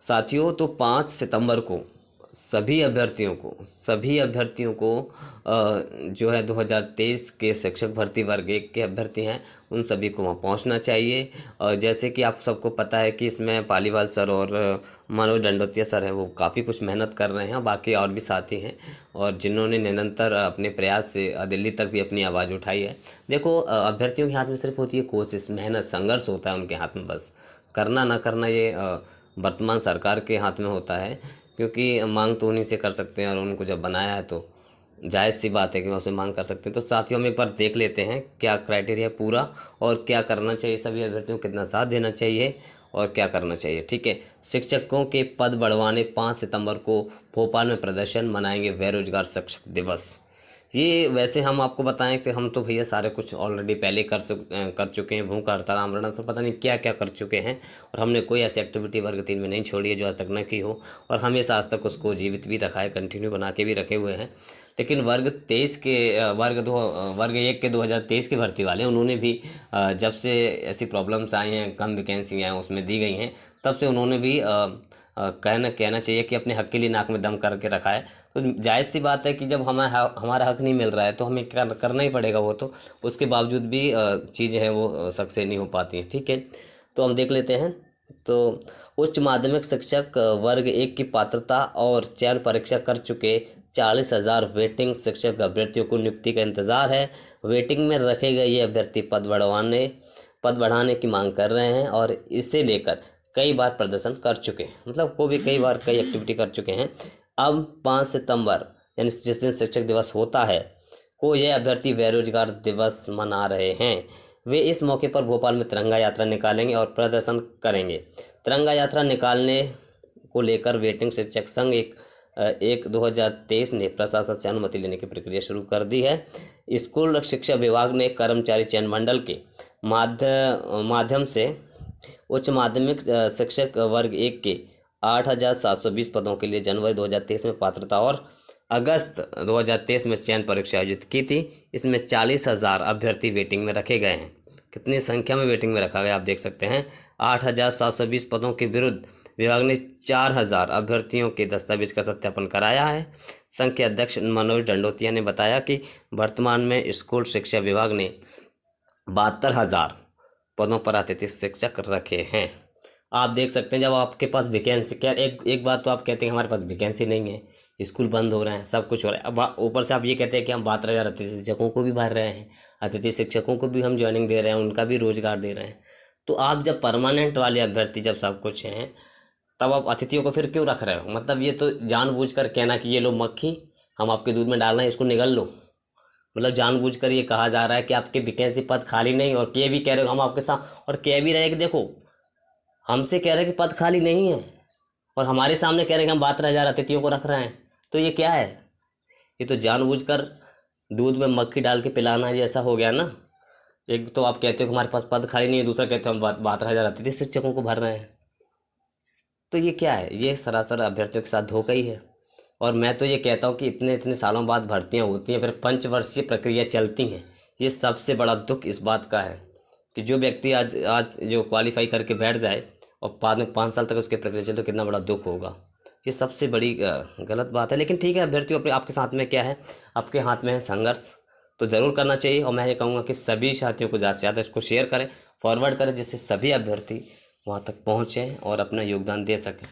साथियों, तो 5 सितंबर को सभी अभ्यर्थियों को जो है 2023 के शिक्षक भर्ती वर्ग 1 के अभ्यर्थी हैं, उन सभी को वहाँ पहुँचना चाहिए। और जैसे कि आप सबको पता है कि इसमें पालीवाल सर और मनोज दंडोतिया सर हैं, वो काफ़ी कुछ मेहनत कर रहे हैं। बाकी और भी साथी हैं और जिन्होंने निरंतर अपने प्रयास से दिल्ली तक भी अपनी आवाज़ उठाई है। देखो, अभ्यर्थियों के हाथ में सिर्फ होती है कोशिश, मेहनत, संघर्ष होता है उनके हाथ में। बस करना ना करना ये वर्तमान सरकार के हाथ में होता है, क्योंकि मांग तो उन्हीं से कर सकते हैं और उनको जब बनाया है तो जायज़ सी बात है कि वह उससे मांग कर सकते हैं। तो साथियों, हम एक बार देख लेते हैं क्या क्राइटेरिया पूरा और क्या करना चाहिए, सभी अभ्यर्थियों को कितना साथ देना चाहिए और क्या करना चाहिए। ठीक है, शिक्षकों के पद बढ़वाने 5 सितंबर को भोपाल में प्रदर्शन, मनाएंगे बेरोजगार शिक्षक दिवस। ये वैसे हम आपको बताएं कि हम तो भैया सारे कुछ ऑलरेडी पहले कर चुके हैं। भूख हड़ताल, आमरण, सब पता नहीं क्या क्या कर चुके हैं और हमने कोई ऐसी एक्टिविटी वर्ग 3 में नहीं छोड़ी है जो आज तक न की हो, और हमेशा आज तक उसको जीवित भी रखा है, कंटिन्यू बना के भी रखे हुए हैं। लेकिन वर्ग 1 के 2023 की भर्ती वाले, उन्होंने भी जब से ऐसी प्रॉब्लम्स आई हैं, कम वैकेंसी हैं उसमें दी गई हैं, तब से उन्होंने भी कहना चाहिए कि अपने हक के लिए नाक में दम करके रखा है। तो जायज़ सी बात है कि जब हमारा हक नहीं मिल रहा है तो हमें करना ही पड़ेगा वो। तो उसके बावजूद भी चीज़ें हैं वो सक्सेस नहीं हो पाती हैं। ठीक है, तो हम देख लेते हैं। तो उच्च माध्यमिक शिक्षक वर्ग 1 की पात्रता और चयन परीक्षा कर चुके 40,000 वेटिंग शिक्षक अभ्यर्थियों को नियुक्ति का इंतज़ार है। वेटिंग में रखे गए ये अभ्यर्थी पद बढ़ाने की मांग कर रहे हैं और इसे लेकर कई बार प्रदर्शन कर चुके हैं, मतलब वो भी कई बार कई एक्टिविटी कर चुके हैं। अब 5 सितंबर यानी जिस दिन शिक्षक दिवस होता है को ये अभ्यर्थी बेरोजगार दिवस मना रहे हैं। वे इस मौके पर भोपाल में तिरंगा यात्रा निकालेंगे और प्रदर्शन करेंगे। तिरंगा यात्रा निकालने को लेकर वेटिंग शिक्षक संघ 1/2023 ने प्रशासन से अनुमति लेने की प्रक्रिया शुरू कर दी है। स्कूल शिक्षा विभाग ने कर्मचारी चयन मंडल के माध्यम से उच्च माध्यमिक शिक्षक वर्ग 1 के 8,720 पदों के लिए जनवरी 2023 में पात्रता और अगस्त 2023 में चयन परीक्षा आयोजित की थी। इसमें 40,000 अभ्यर्थी वेटिंग में रखे गए हैं। कितनी संख्या में वेटिंग में रखा गया आप देख सकते हैं। 8,720 पदों के विरुद्ध विभाग ने 4,000 अभ्यर्थियों के दस्तावेज का सत्यापन कराया है। संघ के अध्यक्ष मनोज दंडोतिया ने बताया कि वर्तमान में स्कूल शिक्षा विभाग ने 72,000 पदों पर अतिथि शिक्षक रखे हैं। आप देख सकते हैं, जब आपके पास वैकेंसी, क्या एक बात तो आप कहते हैं हमारे पास वैकेंसी नहीं है, स्कूल बंद हो रहे हैं, सब कुछ हो रहा है, अब ऊपर से आप ये कहते हैं कि हम 72,000 अतिथि शिक्षकों को भी भर रहे हैं, अतिथि शिक्षकों को भी हम ज्वाइनिंग दे रहे हैं, उनका भी रोजगार दे रहे हैं। तो आप जब परमानेंट वाले अभ्यर्थी जब सब कुछ हैं, तब आप अतिथियों को फिर क्यों रख रहे हो? मतलब ये तो जानबूझकर कहना कि ये लो मक्खी हम आपके दूध में डाल रहे हैं, इसको निगल लो। मतलब जानबूझकर ये कहा जा रहा है कि आपके वैकेंसी पद खाली नहीं, और ये भी कह रहे हो हम आपके साथ, और कह भी रहे हैं कि देखो हमसे कह रहे हैं कि पद खाली नहीं है और हमारे सामने कह रहे हैं कि हम 72,000 अतिथियों को रख रहे हैं। तो ये क्या है? ये तो जानबूझकर दूध में मक्खी डाल के पिलाना जैसा हो गया ना। एक तो आप कहते हो कि हमारे पास पद खाली नहीं है, दूसरा कहते हो हम 72,000 अतिथि शिक्षकों को भर रहे हैं। तो ये क्या है? ये सरासर अभ्यर्थियों के साथ धोखा ही है। और मैं तो ये कहता हूँ कि इतने सालों बाद भर्तियाँ होती हैं, फिर पंचवर्षीय प्रक्रिया चलती हैं। ये सबसे बड़ा दुख इस बात का है कि जो व्यक्ति आज जो क्वालिफाई करके बैठ जाए और बाद में 5 साल तक उसकी प्रक्रिया चले तो कितना बड़ा दुख होगा। ये सबसे बड़ी गलत बात है। लेकिन ठीक है, अभ्यर्थियों अपने आपके साथ में क्या है, आपके हाथ में है संघर्ष, तो ज़रूर करना चाहिए। और मैं ये कहूँगा कि सभी साथियों को ज़्यादा से ज़्यादा इसको शेयर करें, फॉरवर्ड करें, जिससे सभी अभ्यर्थी वहाँ तक पहुँचें और अपना योगदान दे सकें।